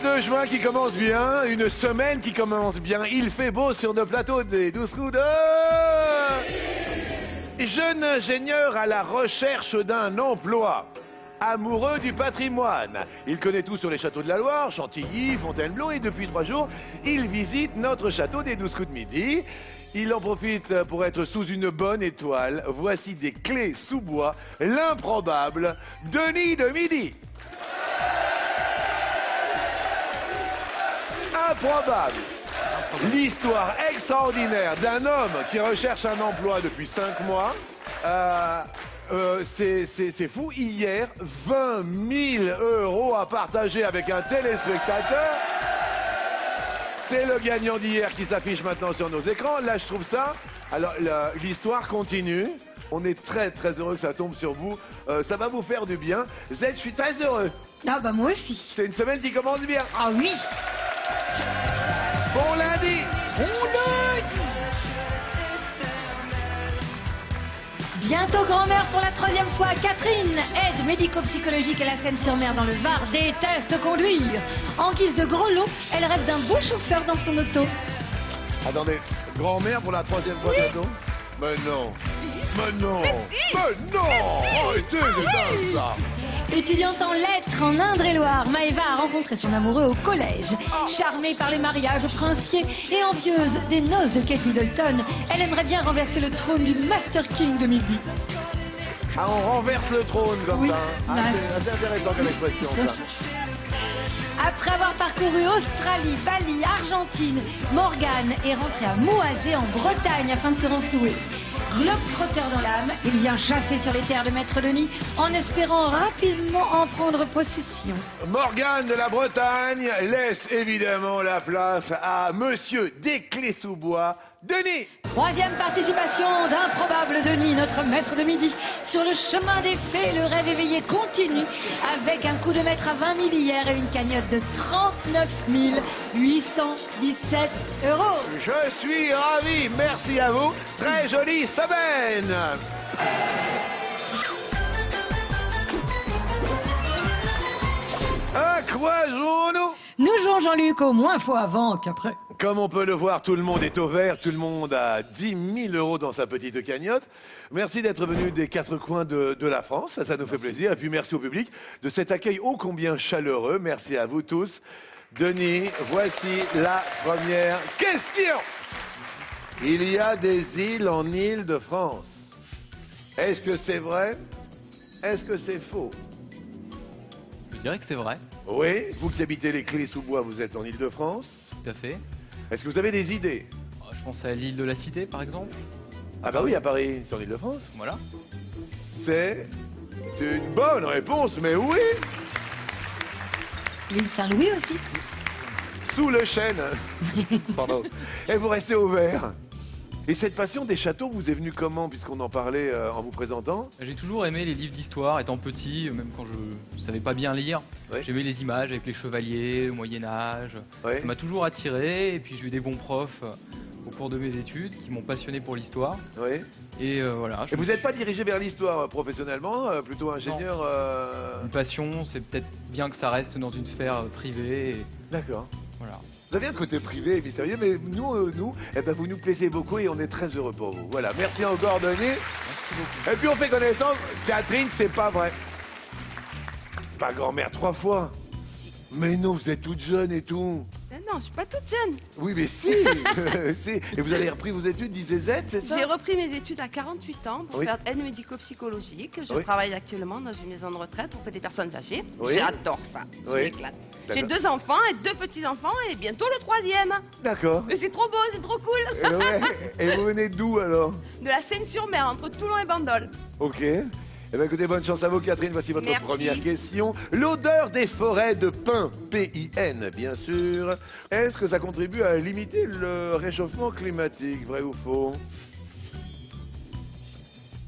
de juin qui commence bien, une semaine qui commence bien. Il fait beau sur nos plateaux des 12 coups de... Jeune ingénieur à la recherche d'un emploi. Amoureux du patrimoine. Il connaît tout sur les châteaux de la Loire, Chantilly, Fontainebleau, et depuis 3 jours, il visite notre château des 12 coups de midi. Il en profite pour être sous une bonne étoile. Voici des clés sous bois, l'improbable Denis de Midi. Improbable. L'histoire extraordinaire d'un homme qui recherche un emploi depuis 5 mois. C'est fou. Hier, 20 000 € à partager avec un téléspectateur. C'est le gagnant d'hier qui s'affiche maintenant sur nos écrans. Là, je trouve ça. Alors, l'histoire continue. On est très très heureux que ça tombe sur vous. Ça va vous faire du bien. Z, je suis très heureux. Ah bah moi aussi. C'est une semaine qui commence bien. Ah oui. Bon lundi. Bon lundi. Bientôt grand-mère pour la 3e fois. Catherine, aide médico-psychologique à la Seine-sur-Mer dans le Var, déteste conduire. En guise de gros lot, elle rêve d'un beau chauffeur dans son auto. Attendez, grand-mère pour la 3e fois bientôt? Mais non. Mais non. Mais non. Arrêtez, c'est dingue ça. Étudiante en lettres en Indre-et-Loire, Maëva a rencontré son amoureux au collège. Charmée par les mariages princiers et envieuse des noces de Kate Middleton, elle aimerait bien renverser le trône du Master King de midi. Ah, on renverse le trône comme Oui. ça. Ah, c'est intéressant comme expression ça. Après avoir parcouru Australie, Bali, Argentine, Morgane est rentrée à Moazé en Bretagne afin de se renflouer. Globe-trotteur dans l'âme, il vient chasser sur les terres de Maître Denis en espérant rapidement en prendre possession. Morgane de la Bretagne laisse évidemment la place à Monsieur Desclés-sous-Bois, Denis. 3e participation d'improbable Denis, notre maître de midi. Sur le chemin des fées, le rêve éveillé continue avec un coup de maître à 20 000 hier et une cagnotte de 39 817 €. Je suis ravi, merci à vous. Très jolie semaine. À quoi jouons-nous? Nous jouons Jean-Luc au moins fois avant qu'après. Comme on peut le voir, tout le monde est au vert, tout le monde a 10 000 € dans sa petite cagnotte. Merci d'être venu des 4 coins de la France, ça nous fait plaisir. Et puis merci au public de cet accueil ô combien chaleureux. Merci à vous tous. Denis, voici la première question. Il y a des îles en Île-de-France. Est-ce que c'est vrai? Est-ce que c'est faux? Je dirais que c'est vrai, Oui, vous qui habitez les Clés-sous-Bois, vous êtes en Île-de-France. tout à fait. Est-ce que vous avez des idées? Je pense à l'île de la Cité, par exemple. Ah bah oui, à Paris, c'est en Île-de-France. Voilà. C'est une bonne réponse, mais oui, L'île Saint-Louis aussi. sous le chêne. Pardon. Et vous restez au vert. Et cette passion des châteaux vous est venue comment, puisqu'on en parlait en vous présentant? J'ai toujours aimé les livres d'histoire, étant petit, même quand je savais pas bien lire. Ouais. J'aimais les images avec les chevaliers, le Moyen-Âge. Ouais. Ça m'a toujours attiré, et puis j'ai eu des bons profs au cours de mes études qui m'ont passionné pour l'histoire. Oui. Et voilà. Et vous n'êtes pas dirigé vers l'histoire professionnellement, plutôt ingénieur Une passion, c'est peut-être bien que ça reste dans une sphère privée. Et D'accord. voilà. Vous avez un côté privé et mystérieux, mais nous, eh ben, vous nous plaisez beaucoup et on est très heureux pour vous. Voilà, merci encore Denis. Merci beaucoup. Et puis on fait connaissance. Catherine, c'est pas vrai. Pas grand-mère 3 fois. Mais non, vous êtes toute jeune et tout. Non, je suis pas toute jeune. Oui, mais si, si. Et vous avez repris vos études, disait Z, c'est ça? J'ai repris mes études à 48 ans pour Oui. faire aide médico-psychologique. Je Oui. travaille actuellement dans une maison de retraite auprès des personnes âgées. Oui. J'adore ça. Je Oui. m'éclate. J'ai D'accord. 2 enfants et 2 petits-enfants et bientôt le 3e. D'accord. Mais c'est trop beau, c'est trop cool. Ouais. Et vous venez d'où alors? De la Seine-sur-Mer, entre Toulon et Bandol. Ok. Eh bien écoutez, bonne chance à vous Catherine, voici votre Merci. première question. L'odeur des forêts de pin, P-I-N bien sûr, est-ce que ça contribue à limiter le réchauffement climatique, vrai ou faux?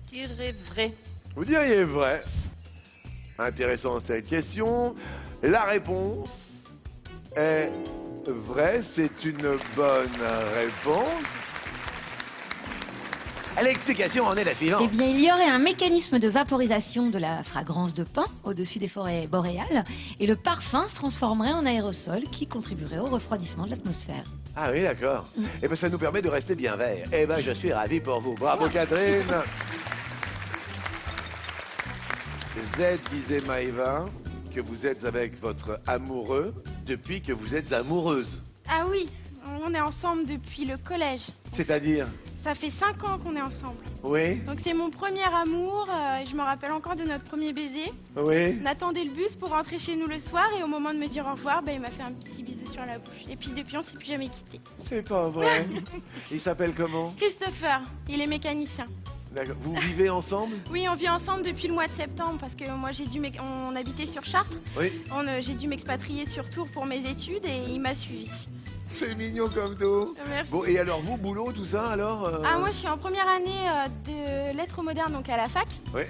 Je dirais vrai. Vous diriez vrai. Intéressant cette question. La réponse est vraie, c'est une bonne réponse. L'explication en est la Eh suivante. bien, il y aurait un mécanisme de vaporisation de la fragrance de pin au-dessus des forêts boréales et le parfum se transformerait en aérosol qui contribuerait au refroidissement de l'atmosphère. Ah oui, d'accord. Eh bien, ça nous permet de rester bien vert. Eh bien, je suis ravi pour vous. Bravo, Catherine. Z, disait Maëva, que vous êtes avec votre amoureux depuis que vous êtes amoureuse. Ah oui, on est ensemble depuis le collège. C'est-à-dire? Ça fait 5 ans qu'on est ensemble. Oui, Donc c'est mon premier amour et je me rappelle encore de notre premier baiser. oui. On attendait le bus pour rentrer chez nous le soir et au moment de me dire au revoir, il m'a fait un petit bisou sur la bouche. Et puis depuis, on s'est plus jamais quitté. C'est pas vrai. Il s'appelle comment? Christopher, il est mécanicien. D'accord. Vous vivez ensemble? Oui, on vit ensemble depuis le mois de septembre parce que moi on habitait sur Chartres. Oui. J'ai dû m'expatrier sur Tours pour mes études et il m'a suivi. C'est mignon comme tout. Merci. Bon, et alors vous, boulot, tout ça, alors Ah, moi je suis en première année de lettres modernes donc à la fac. Oui.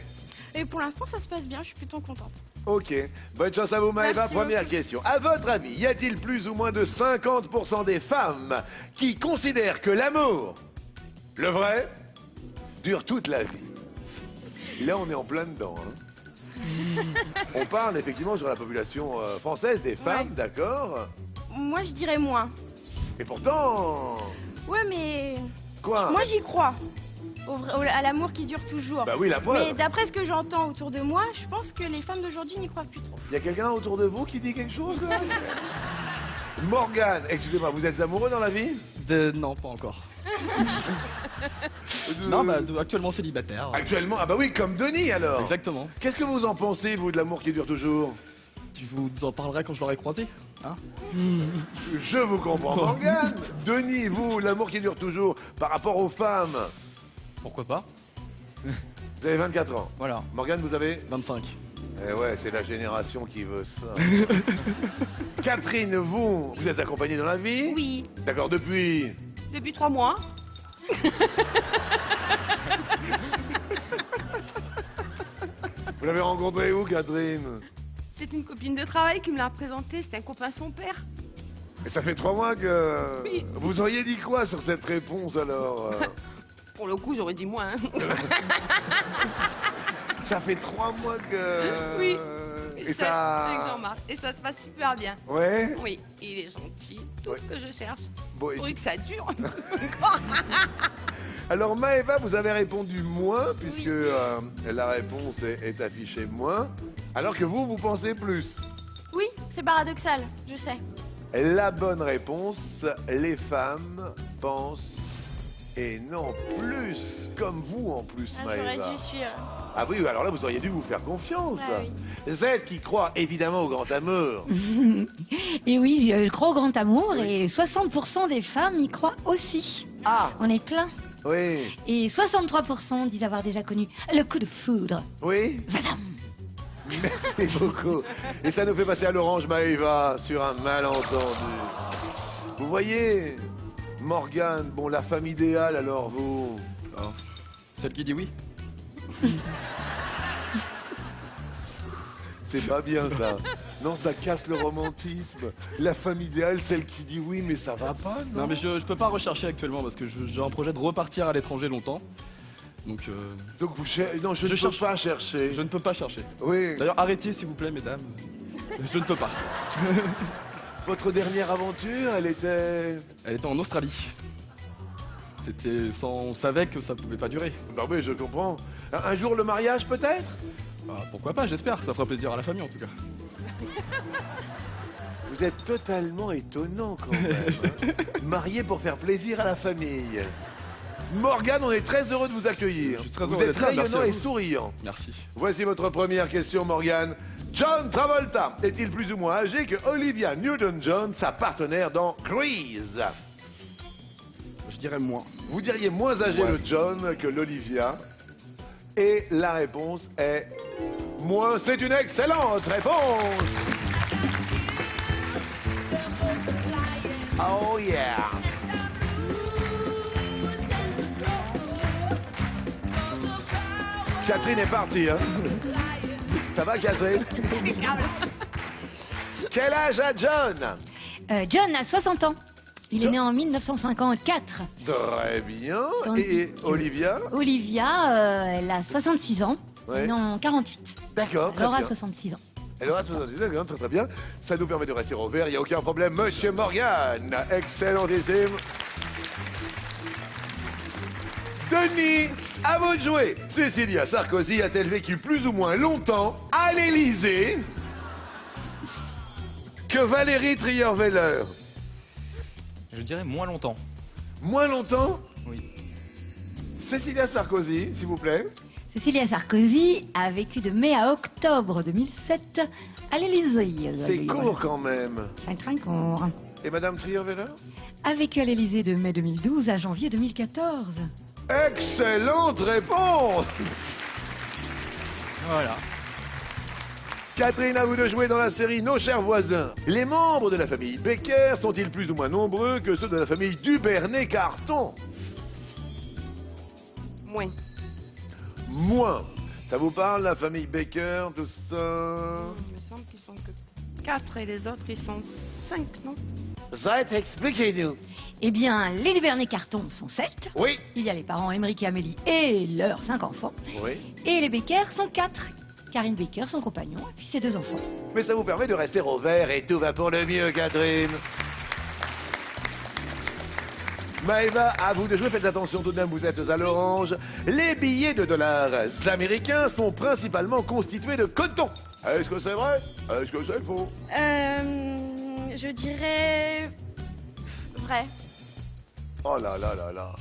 Et pour l'instant ça se passe bien, je suis plutôt contente. Ok. Bonne chance à vous, Maëva. Merci Première beaucoup. question. À votre avis, y a-t-il plus ou moins de 50% des femmes qui considèrent que l'amour, le vrai, dure toute la vie? Là, on est en plein dedans. Hein. On parle effectivement sur la population française des femmes, Ouais. d'accord? Moi je dirais moins. Et pourtant... Ouais mais Quoi? moi j'y crois. À l'amour qui dure toujours. Bah oui, la preuve. Mais d'après ce que j'entends autour de moi, je pense que les femmes d'aujourd'hui n'y croient plus trop. Il y a quelqu'un autour de vous qui dit quelque chose là? Morgane, excusez-moi, vous êtes amoureux dans la vie? Non, pas encore. Non, bah, actuellement célibataire. Actuellement, ah bah oui, comme Denis alors. Exactement. Qu'est-ce que vous en pensez, vous, de l'amour qui dure toujours? Tu vous en parlerai quand je l'aurai croisé, hein? Je vous comprends, Morgane. Denis, vous, l'amour qui dure toujours par rapport aux femmes? Pourquoi pas? Vous avez 24 ans. Voilà, Morgane, vous avez? 25. Eh ouais, c'est la génération qui veut ça. Catherine, vous êtes accompagnée dans la vie? Oui, D'accord, depuis? depuis 3 mois. Vous l'avez rencontré où, Catherine? C'est une copine de travail qui me l'a présenté, c'est un copain de son père. Et ça fait 3 mois que... Oui. Vous auriez dit quoi sur cette réponse, alors Pour le coup, j'aurais dit moins. Ça fait 3 mois que... Oui. Et Avec ça... Jean-Marc. Et ça se passe super bien. Ouais. Oui, il est gentil, tout Ouais. ce que je cherche. Bon, et- Pourvu que ça dure. Alors Maëva, vous avez répondu moins, puisque la réponse est affichée moins, alors que vous pensez plus. Oui, c'est paradoxal, je sais. La bonne réponse, les femmes pensent, et non plus, comme vous en plus, Ah, j'aurais Maëva. dû suivre. Ah oui, alors là, vous auriez dû vous faire confiance. Ah Z qui croit évidemment au grand amour. Et oui, je crois au grand amour et 60% des femmes y croient aussi. Ah, On est plein. oui, Et 63% disent avoir déjà connu le coup de foudre. oui. Vadam. Merci beaucoup. Et ça nous fait passer à l'orange, Maëva, sur un malentendu. Vous voyez, Morgane, bon, la femme idéale, alors vous... Ah. Celle qui dit oui? C'est pas bien ça. Non, ça casse le romantisme. La femme idéale, celle qui dit oui, mais ça va pas, non? Non, mais je peux pas rechercher actuellement parce que j'ai un projet de repartir à l'étranger longtemps. Donc, Donc vous cherchez... Non, je ne peux cherche pas chercher. je ne peux pas chercher. Oui. D'ailleurs, arrêtez s'il vous plaît, mesdames. Je ne peux pas. Votre dernière aventure, elle était... Elle était en Australie. On savait que ça pouvait pas durer. Bah oui, je comprends. Un jour, le mariage, peut-être? Bah, pourquoi pas, j'espère. Ça fera plaisir à la famille en tout cas. Vous êtes totalement étonnant quand même. Hein. Marié pour faire plaisir à la famille. Morgane, on est très heureux de vous accueillir. Je suis très vous heureux êtes d'être là, merci rayonnant à et vous. souriant. Merci. Voici votre première question, Morgane. John Travolta est-il plus ou moins âgé que Olivia Newton-John, sa partenaire dans Grease? Je dirais moins. Vous diriez moins âgé Ouais. le John que l'Olivia. Et la réponse est moins. C'est une excellente réponse. Oh yeah. Catherine est partie, hein? Ça va, Catherine? Quel âge a John? John a 60 ans. Il est né en 1954. Très bien. Tandis Et que- Olivia? Olivia, elle a 66 ans. Ouais. Elle est née en 48. D'accord, très Elle aura bien. 66 ans. Elle aura 70 ans, très très bien. Ça nous permet de rester au vert, il n'y a aucun problème. Monsieur Morgan, excellentissime. Denis, à vous de jouer. Cécilia Sarkozy a-t-elle vécu plus ou moins longtemps à l'Élysée que Valérie Trierweiler? Je dirais moins longtemps. Moins longtemps? Oui. Cécilia Sarkozy, s'il vous plaît. Cécilia Sarkozy a vécu de mai à octobre 2007 à l'Élysée. C'est court quand même. C'est très court. Et Madame Trierweiler? A vécu à l'Élysée de mai 2012 à janvier 2014. Excellente réponse. Voilà. Catherine, à vous de jouer dans la série Nos chers voisins. Les membres de la famille Becker sont-ils plus ou moins nombreux que ceux de la famille Duvernay-Carton? Moins. Moins. Ça vous parle, la famille Becker, tout ça? Il me semble qu'ils sont que 4 et les autres, ils sont 5, non? Zait, expliquez-nous. Eh bien, les Duvernay-Carton sont 7. Oui. Il y a les parents Émeric et Amélie et leurs 5 enfants. Oui. Et les Becker sont 4. Karine Becker, son compagnon, et puis ses 2 enfants. Mais ça vous permet de rester au vert et tout va pour le mieux, Catherine. Maëva, à vous de jouer, faites attention tout de même, vous êtes à l'orange. Les billets de dollars américains sont principalement constitués de coton. Est-ce que c'est vrai? Est-ce que c'est faux? Je dirais vrai. Oh là là là là.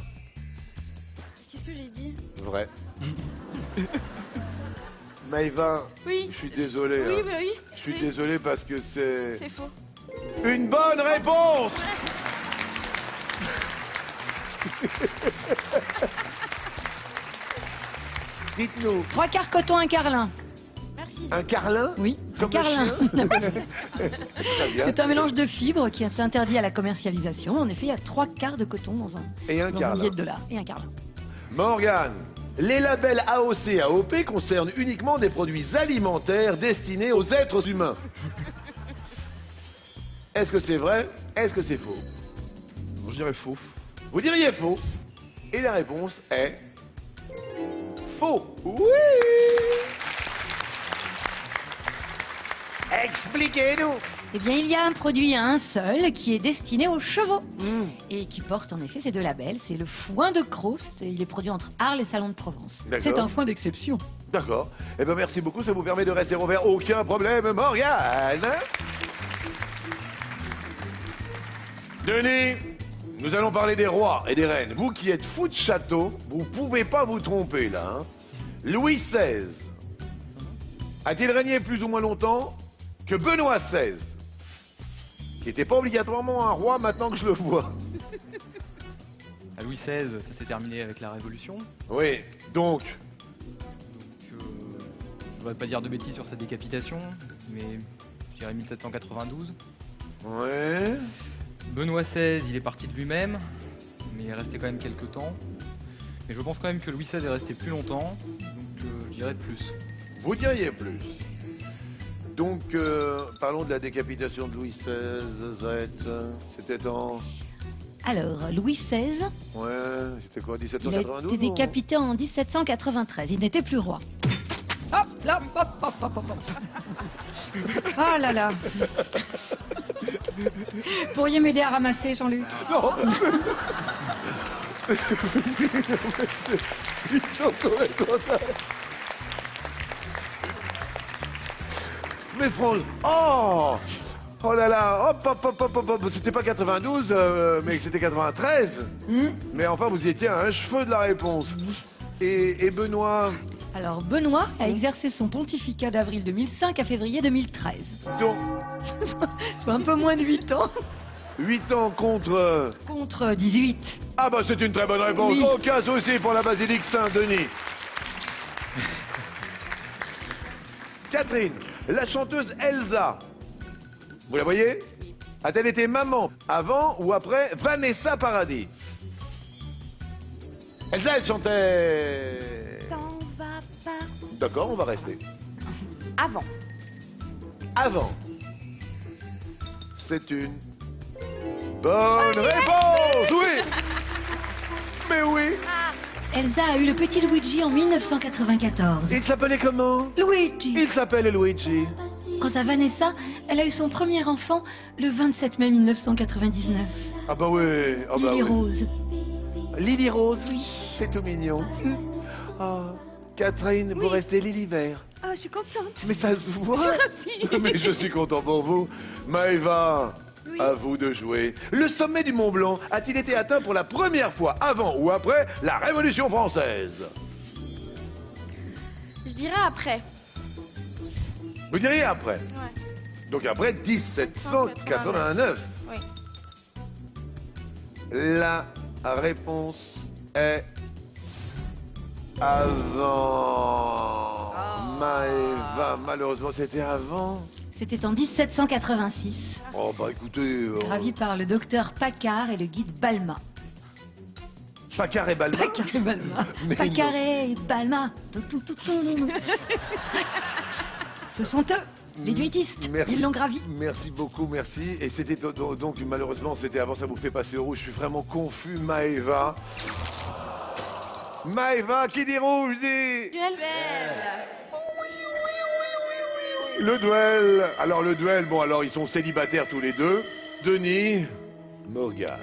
Qu'est-ce que j'ai dit? Vrai. Maëva, Oui. je suis désolé. Oui, hein. bah oui. Je suis Oui. désolé parce que c'est C'est faux. une bonne réponse. Dites-nous, 3 quarts coton, 1 quart lin. Merci. un carlin? Oui, un Comme quart le lin. chien Très bien. C'est un mélange de fibres qui est interdit à la commercialisation. En effet, il y a 3 quarts de coton dans un, Et un dans un carlin. billet de dollars et un quart lin. Morgane, les labels AOC et AOP concernent uniquement des produits alimentaires destinés aux êtres humains. Est-ce que c'est vrai? Est-ce que c'est faux? Je dirais faux. Vous diriez faux. Et la réponse est faux. Oui. Expliquez-nous. Eh bien, il y a un produit à un seul qui est destiné aux chevaux Hmm, et qui porte en effet ces 2 labels. C'est le foin de Crost. Il est produit entre Arles et Salon de Provence. D'accord. C'est un foin d'exception. D'accord. Eh bien, merci beaucoup. Ça vous permet de rester ouvert. Aucun problème, Morgane. Denis, nous allons parler des rois et des reines. Vous qui êtes fou de château, vous pouvez pas vous tromper là. Hein. Louis XVI a-t-il régné plus ou moins longtemps que Benoît XVI, qui n'était pas obligatoirement un roi maintenant que je le vois? À Louis XVI, ça s'est terminé avec la Révolution. Oui, donc, Donc, je ne voudrais pas dire de bêtises sur sa décapitation, mais je dirais 1792. ouais. Benoît XVI, il est parti de lui-même, mais il est resté quand même quelques temps. Mais je pense quand même que Louis XVI est resté plus longtemps, donc je dirais plus. Vous diriez plus. Donc, parlons de la décapitation de Louis XVI, Zette. C'était en... Alors, Louis XVI, Ouais, c'était quoi, il a 1792 été décapité en 1793. Il n'était plus roi. Hop là, hop, hop, hop, hop, hop. Oh là là. Pourriez m'aider à ramasser, Jean-Luc? Non. Ils sont complètement dingues. Mais franchement... Oh. Oh là là, hop, hop, hop, hop, hop, hop. C'était pas 92, mais c'était 93. Mais enfin, vous étiez à un cheveu de la réponse. Et Benoît, Alors, Benoît a exercé son pontificat d'avril 2005 à février 2013. donc, Soit un peu moins de 8 ans. 8 ans contre... Contre 18. Ah bah c'est une très bonne réponse. Oui. Aucun souci pour la basilique Saint-Denis. Catherine, la chanteuse Elsa, vous la voyez? A-t-elle été maman avant ou après Vanessa Paradis? Elsa, elle chantait... T'en vas pas. D'accord, on va rester. Avant. Avant. C'est une Bonne réponse. Oui. Mais oui. Elsa a eu le petit Luigi en 1994. Il s'appelait comment? Luigi. Il s'appelle Luigi. Quant à Vanessa, elle a eu son premier enfant le 27 mai 1999. Ah bah oui. Ah bah Lily oui. Rose. Lily Rose. Oui. C'est tout mignon. Ah, Catherine, vous restez Lily Vert. Ah, je suis contente. Mais ça se voit. Mais je suis content pour vous. Maëva, Oui. à vous de jouer. Le sommet du Mont Blanc a-t-il été atteint pour la première fois avant ou après la Révolution française? Je dirais après. Vous diriez après. Ouais. Donc après 1789. Oui. La réponse est avant. Maëva, malheureusement, c'était avant. C'était en 1786, Oh bah écoutez, gravi par le docteur Paccard et le guide Balma. Paccard et Balma. Paccard et Balma. Mais Paccard non. et Balma. Ce sont eux, les duettistes. Merci. Ils l'ont gravi. Merci beaucoup, merci. Et c'était donc malheureusement c'était avant, ça vous fait passer au rouge. Je suis vraiment confus, Maëva. Maëva, qui dit rouge dit Duel. le duel. Alors le duel, bon alors ils sont célibataires tous les deux. Denis, Morgane.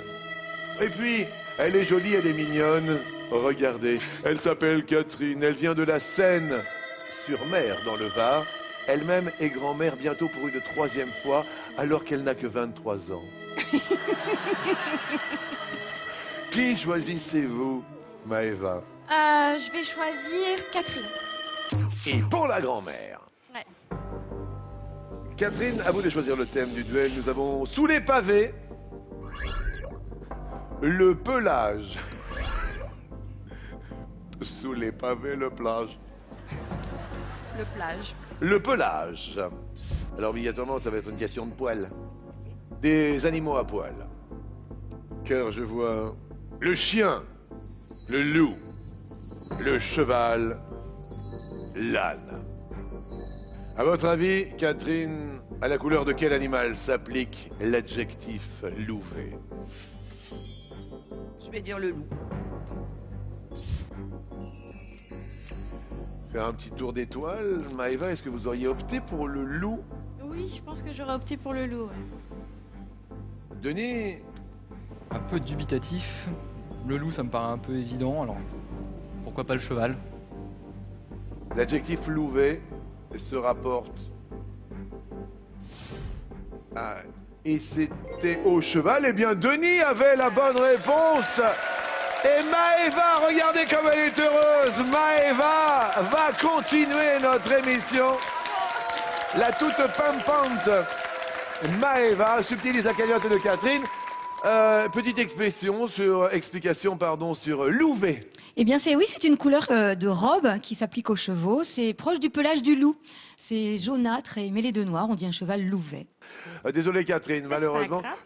Et puis elle est jolie, elle est mignonne. Regardez, elle s'appelle Catherine. Elle vient de la Seine-sur-Mer dans le Var. Elle-même est grand-mère bientôt pour une troisième fois, alors qu'elle n'a que 23 ans. Qui choisissez-vous, Maëva? Je vais choisir Catherine. Et pour la grand-mère. Ouais. Catherine, à vous de choisir le thème du duel. Nous avons sous les pavés le pelage. Sous les pavés, le plage. Le plage. Le pelage. Alors obligatoirement, ça va être une question de poils. Des animaux à poils. Car je vois le chien, le loup, le cheval, l'âne. À votre avis, Catherine, à la couleur de quel animal s'applique l'adjectif louvé? Je vais dire le loup. Faire un petit tour d'étoile. Maëva, est-ce que vous auriez opté pour le loup? Oui, je pense que j'aurais opté pour le loup. Ouais. Denis? Un peu dubitatif. Le loup, ça me paraît un peu évident, alors pourquoi pas le cheval? L'adjectif louvé se rapporte à... Et c'était au cheval. Eh bien, Denis avait la bonne réponse. Et Maëva, regardez comme elle est heureuse. Maëva va continuer notre émission. La toute pimpante Maëva subtilise la cagnotte de Catherine. Petite explication sur louvé. Eh bien, c'est une couleur de robe qui s'applique aux chevaux. C'est proche du pelage du loup. C'est jaunâtre et mêlé de noir. On dit un cheval louvet. Désolé Catherine, malheureusement, grave.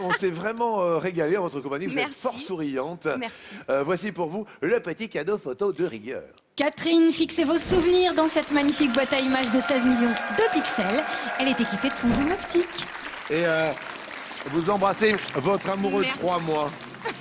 on s'est vraiment régalé en votre compagnie. Vous êtes Merci. fort souriante. Merci. Voici pour vous le petit cadeau photo de rigueur. Catherine, fixez vos souvenirs dans cette magnifique boîte à images de 16 millions de pixels. Elle est équipée de son zoom optique. Et vous embrassez votre amoureux de Merci. 3 mois.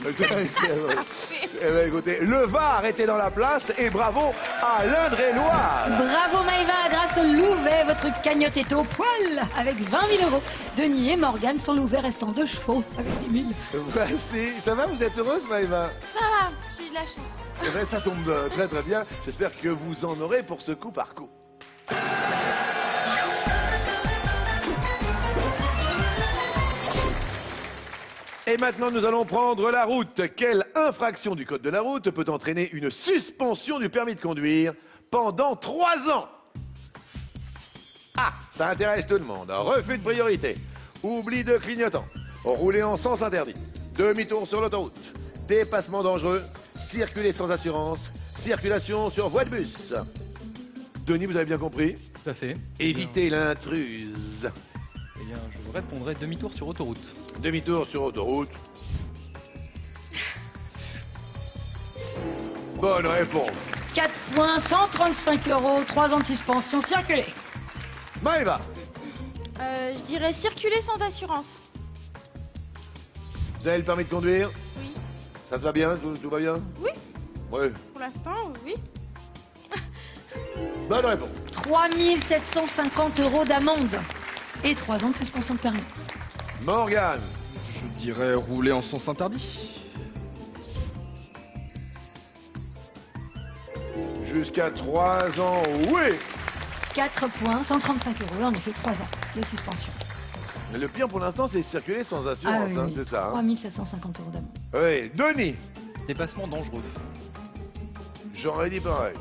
Eh ben, écoutez, le Var était dans la place et bravo à l'Indre-et-Loire. Bravo Maëva, grâce au Louvet, votre cagnotte est au poil avec 20 000 euros. Denis et Morgane sans Louvet restant 2 chevaux avec 10 000. Voici. Ça va, vous êtes heureuse Maëva? Ça va, j'ai eu de la chance. Eh ben, ça tombe très très bien. J'espère que vous en aurez pour ce coup par coup. Et maintenant, nous allons prendre la route. Quelle infraction du code de la route peut entraîner une suspension du permis de conduire pendant 3 ans? Ah, ça intéresse tout le monde. Refus de priorité, oubli de clignotant, rouler en sens interdit, demi-tour sur l'autoroute, dépassement dangereux, circuler sans assurance, circulation sur voie de bus. Denis, vous avez bien compris? Tout à fait. Évitez l'intruse. Eh bien, je répondrai demi-tour sur autoroute. Demi-tour sur autoroute. Bonne réponse. 4 points, 135 euros, 3 ans de suspension, circulez. Maëva, Je dirais circuler sans assurance. Vous avez le permis de conduire? Oui. Ça te va bien? Tout va bien? Oui, Oui. pour l'instant, oui. Bonne réponse. 3 750 € d'amende et 3 ans de suspension de permis. Morgane. Je dirais rouler en sens interdit. Jusqu'à 3 ans, oui. 4 points, 135 €, en effet 3 ans de suspension. Mais le pire pour l'instant, c'est circuler sans assurance, oui, hein, oui. c'est ça. 3 Hein. 750 € d'amende. Oui, Denis. Dépassement dangereux. J'aurais dit pareil.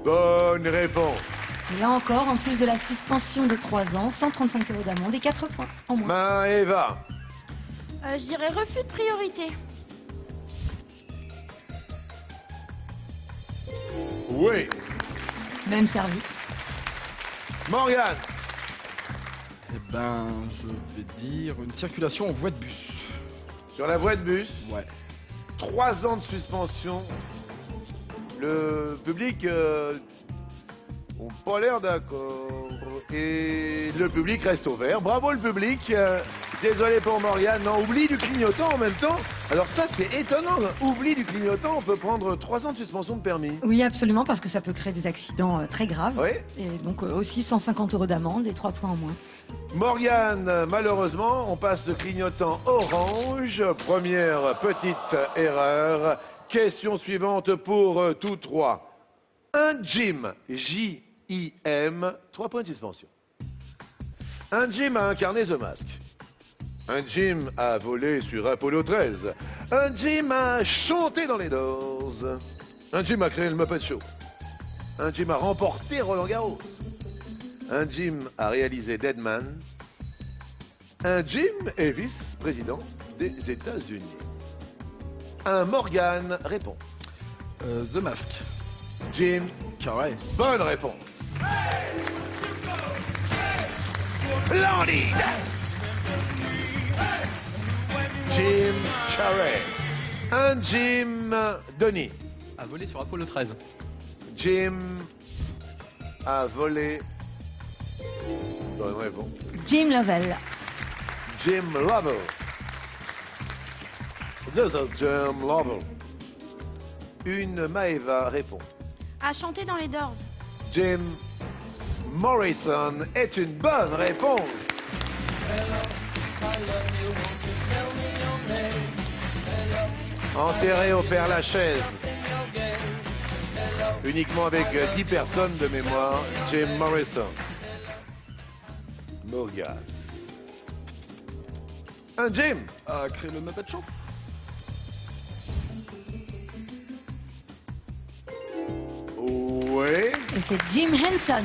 Bonne réponse. Et là encore, en plus de la suspension de 3 ans, 135 € d'amende et 4 points en moins. Maëva. Je dirais refus de priorité. Oui. Même service. Morgane. Eh ben, je vais dire une circulation en voie de bus. Sur la voie de bus, Ouais. 3 ans de suspension. Le public n'a pas l'air d'accord. Et le public reste au vert. Bravo le public. Désolé pour Morgane. Non, oubli du clignotant en même temps. Alors ça, c'est étonnant. Oubli du clignotant, on peut prendre 3 ans de suspension de permis. Oui, absolument, parce que ça peut créer des accidents très graves. Oui. Et donc aussi 150 € d'amende et 3 points en moins. Morgane, malheureusement, on passe le clignotant orange. Première petite erreur. Question suivante pour tous trois. Un gym, J-I-M, 3 points de suspension. Un gym a incarné The Mask. Un gym a volé sur Apollo 13. Un gym a chanté dans les Doors. Un gym a créé le Muppet Show. Un gym a remporté Roland Garros. Un gym a réalisé Deadman. Un Jim est vice-président des États-Unis. Un Morgan répond. The Mask. Jim, Carré. bonne réponse. Splendide. Jim Carrey. Un Jim Denis. A volé sur Apollo 13. Jim a volé. Bonne réponse. Jim Lovell. Jim Lovell. This is Jim Lovell. Une Maëva répond. À chanter dans les Doors. Jim Morrison est une bonne réponse. Enterré au Père Lachaise. Uniquement avec 10 personnes de mémoire, Jim Morrison. Morgan. Un Jim. A créé le Muppet Show. Oui. Et c'est Jim Henson.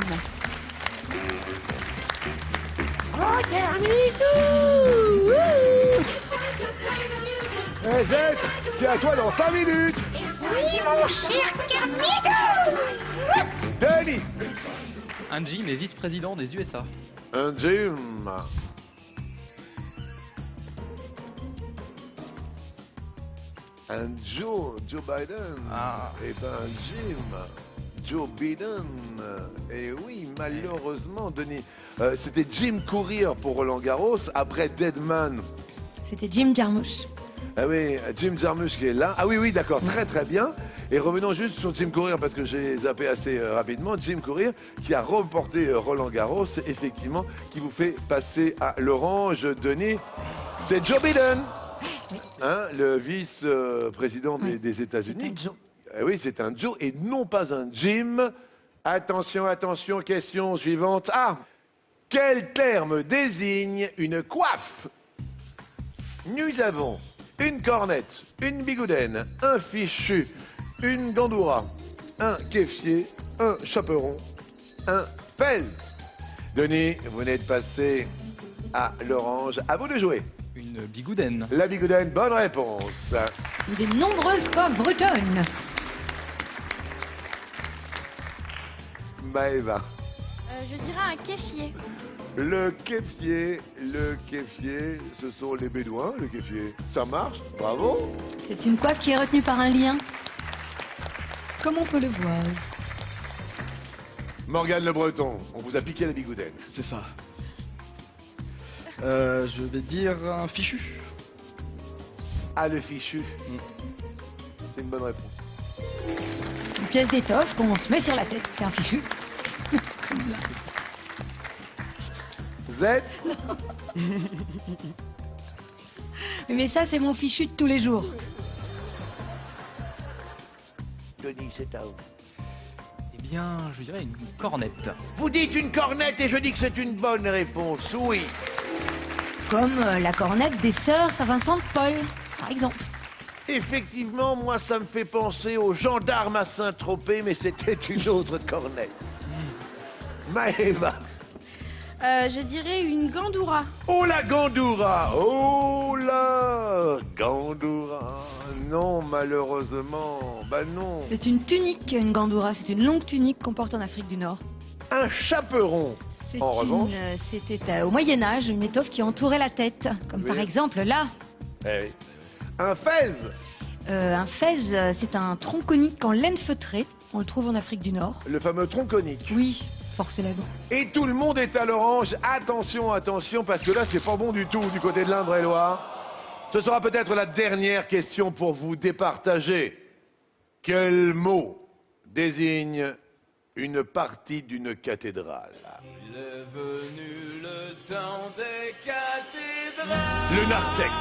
Hey Zed, c'est à toi dans 5 minutes. Oui, mon cher Carnigo. Danny. Un Jim est vice-président des USA. Un Jim. Un Joe Biden Ah. est un Jim. Joe Biden. Et oui, malheureusement, Denis, c'était Jim Courier pour Roland Garros. Après Deadman. C'était Jim Jarmusch. Ah oui, Jim Jarmusch qui est là. Ah oui, oui, d'accord, très très bien. Et revenons juste sur Jim Courier parce que j'ai zappé assez rapidement. Jim Courier qui a remporté Roland Garros, effectivement, qui vous fait passer à l'orange, Denis. C'est Joe Biden, hein, le vice-président des États-Unis. C'est un Joe. Ah oui, c'est un Joe et non pas un Jim. Attention, attention, question suivante. Ah, quel terme désigne une coiffe? Nous avons une cornette, une bigoudaine, un fichu, une gandoura, un keffier, un chaperon, un pelle. Denis, vous n'êtes passé à l'orange. À vous de jouer. Une bigoudaine. La bigoudaine, bonne réponse. Des nombreuses coiffes bretonnes. Maëva. Je dirais un kéfier. Le keffier, ce sont les bédouins, le keffier. Ça marche, bravo. C'est une coiffe qui est retenue par un lien. Comme on peut le voir. Morgane Le Breton, on vous a piqué la bigoudaine. C'est ça. Je vais dire un fichu. Ah, le fichu. C'est une bonne réponse. Une pièce d'étoffe qu'on se met sur la tête, c'est un fichu. Comme là. Z. Mais ça, c'est mon fichu de tous les jours. Denis, c'est à vous. Eh bien, je dirais une cornette. Vous dites une cornette et je dis que c'est une bonne réponse, oui. Comme la cornette des sœurs Saint-Vincent de Paul, par exemple. Effectivement, moi, ça me fait penser aux gendarmes à Saint-Tropez, mais c'était une autre cornette. Maëva. Je dirais une gandoura. Oh, la gandoura. Oh, la gandoura. Non, malheureusement. Bah non. C'est une tunique, une gandoura. C'est une longue tunique qu'on porte en Afrique du Nord. Un chaperon. En revanche. C'était au Moyen-Âge, une étoffe qui entourait la tête. Comme Oui. par exemple là. Eh oui. Un fez. Un fez, c'est un tronc conique en laine feutrée. On le trouve en Afrique du Nord. Le fameux tronc conique. Oui, fort célèbre. Et tout le monde est à l'orange. Attention, attention, parce que là, c'est pas bon du tout du côté de l'Indre-et-Loire. Ce sera peut-être la dernière question pour vous départager. Quel mot désigne une partie d'une cathédrale? Il est venu le temps des cathédrales. Le narthex,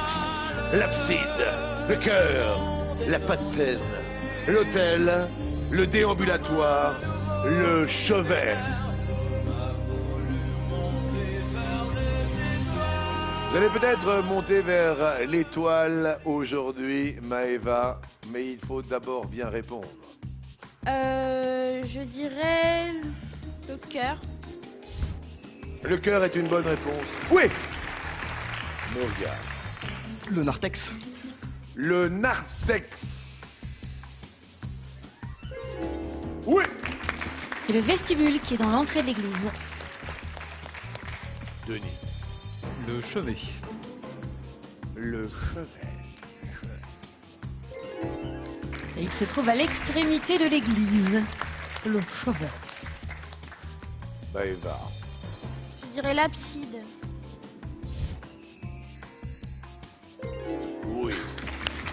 l'abside, le chœur, la patène, l'autel, le déambulatoire, le chevet. Vous allez peut-être monter vers l'étoile aujourd'hui, Maëva, mais il faut d'abord bien répondre. Je dirais le cœur. Le cœur est une bonne réponse. Oui. Morgane. Le narthex. Le narthex. Oui. C'est le vestibule qui est dans l'entrée de l'église. Denis. Le chevet. Le chevet. Et il se trouve à l'extrémité de l'église. Le chevet. Maëva. Je dirais l'abside. Oui.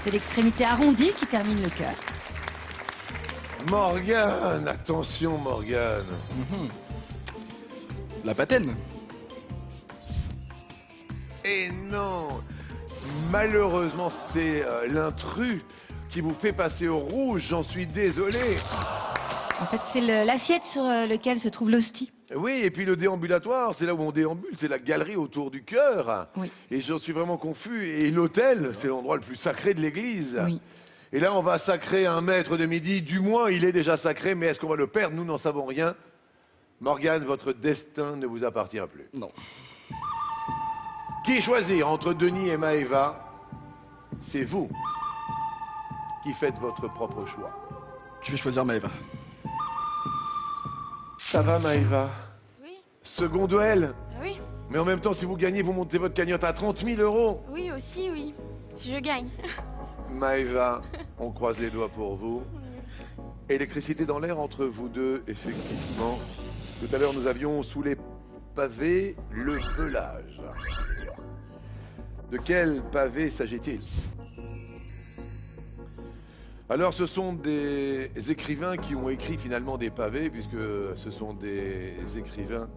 C'est l'extrémité arrondie qui termine le cœur. Morgane, attention Morgane. La patène. Et non, malheureusement c'est l'intrus qui vous fait passer au rouge, j'en suis désolé. En fait, c'est l'assiette sur laquelle se trouve l'hostie. Oui, et puis le déambulatoire, c'est là où on déambule, c'est la galerie autour du cœur. Oui. Et j'en suis vraiment confus. Et l'autel, c'est l'endroit le plus sacré de l'église. Oui. Et là, on va sacrer un maître de midi, du moins il est déjà sacré, mais est-ce qu'on va le perdre? Nous n'en savons rien. Morgane, votre destin ne vous appartient plus. Non. Qui choisir entre Denis et Maëva? C'est vous qui faites votre propre choix. Je vais choisir Maëva. Ça va Maëva? Oui. Second duel. Ah oui. Mais en même temps, si vous gagnez, vous montez votre cagnotte à 30 000 €. Oui aussi, oui. Si je gagne. Maëva, on croise les doigts pour vous. Électricité dans l'air entre vous deux, effectivement. Tout à l'heure, nous avions sous les pavés le pelage. De quel pavé s'agit-il? Alors, ce sont des écrivains qui ont écrit finalement des pavés, puisque ce sont des écrivains.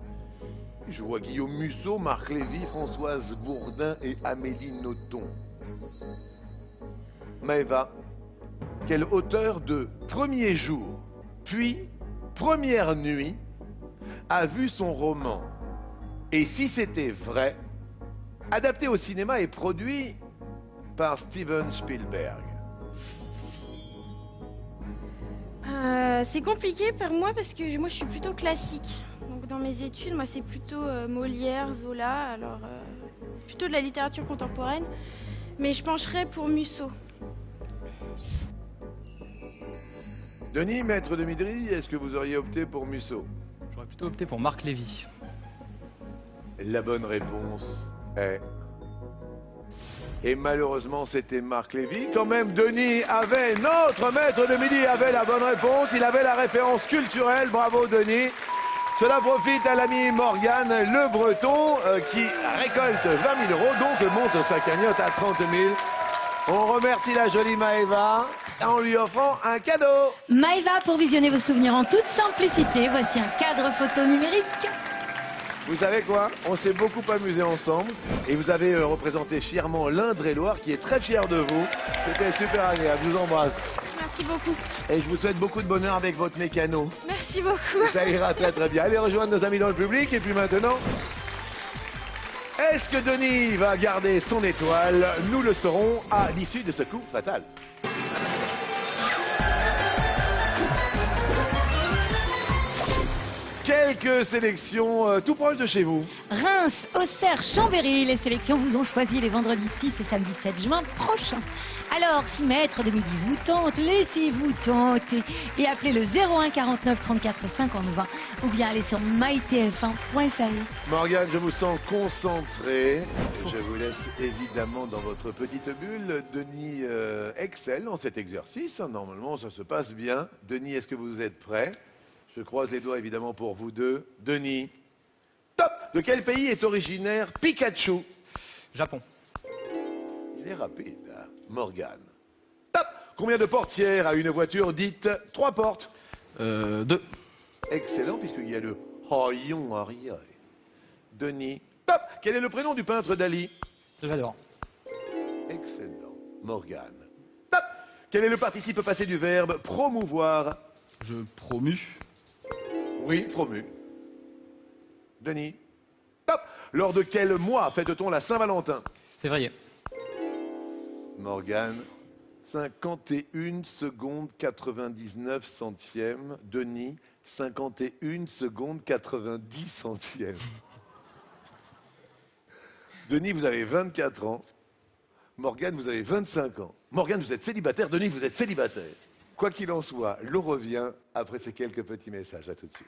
Je vois Guillaume Musso, Marc Lévy, Françoise Bourdin et Amélie Nothomb. Maëva, quel auteur de Premier jour, puis Première nuit, a vu son roman Et si c'était vrai, adapté au cinéma et produit par Steven Spielberg? C'est compliqué pour moi parce que moi je suis plutôt classique. Donc dans mes études, moi c'est plutôt Molière, Zola, alors c'est plutôt de la littérature contemporaine. Mais je pencherais pour Musso. Denis, maître de Midri, est-ce que vous auriez opté pour Musso? J'aurais plutôt opté pour Marc Lévy. La bonne réponse est... Et malheureusement, c'était Marc Lévy. Quand même, Denis avait, notre maître de midi avait la bonne réponse. Il avait la référence culturelle. Bravo, Denis. Cela profite à l'ami Morgane Le Breton qui récolte 20 000 €, donc monte sa cagnotte à 30 000. On remercie la jolie Maëva en lui offrant un cadeau. Maëva, pour visionner vos souvenirs en toute simplicité, voici un cadre photo numérique. Vous savez quoi? On s'est beaucoup amusé ensemble et vous avez représenté fièrement l'Indre-et-Loire qui est très fier de vous. C'était super agréable, je vous embrasse. Merci beaucoup. Et je vous souhaite beaucoup de bonheur avec votre mécano. Merci beaucoup. Ça ira très très bien. Allez rejoindre nos amis dans le public et puis maintenant... Est-ce que Denis va garder son étoile? Nous le saurons à l'issue de ce coup fatal. Quelques sélections tout proches de chez vous. Reims, Auxerre, Chambéry, les sélections vous ont choisi les vendredis 6 et samedi 7 juin prochains. Alors, si Maître de Midi vous tente, laissez-vous tenter et appelez le 01 49 34 50 20 ou bien allez sur mytf1.fr. Morgane, je vous sens concentré. Je vous laisse évidemment dans votre petite bulle. Denis excelle dans cet exercice. Normalement, ça se passe bien. Denis, est-ce que vous êtes prêt? Je croise les doigts évidemment pour vous deux. Denis. Top! De quel pays est originaire Pikachu? Japon. Il est rapide, hein, Morgane. Top! Combien de portières a une voiture dite 3 portes? 2. Excellent, puisqu'il y a le rayon arrière. Denis. Top! Quel est le prénom du peintre Dali? J'adore. Excellent. Morgane. Top! Quel est le participe passé du verbe promouvoir? Je promue. Oui, promu. Denis. Top! Lors de quel mois fête-t-on la Saint-Valentin? Février. Morgane. 51 secondes 99 centièmes. Denis. 51 secondes 90 centièmes. Denis, vous avez 24 ans. Morgane, vous avez 25 ans. Morgane, vous êtes célibataire. Denis, vous êtes célibataire. Quoi qu'il en soit, l'on revient après ces quelques petits messages. À tout de suite.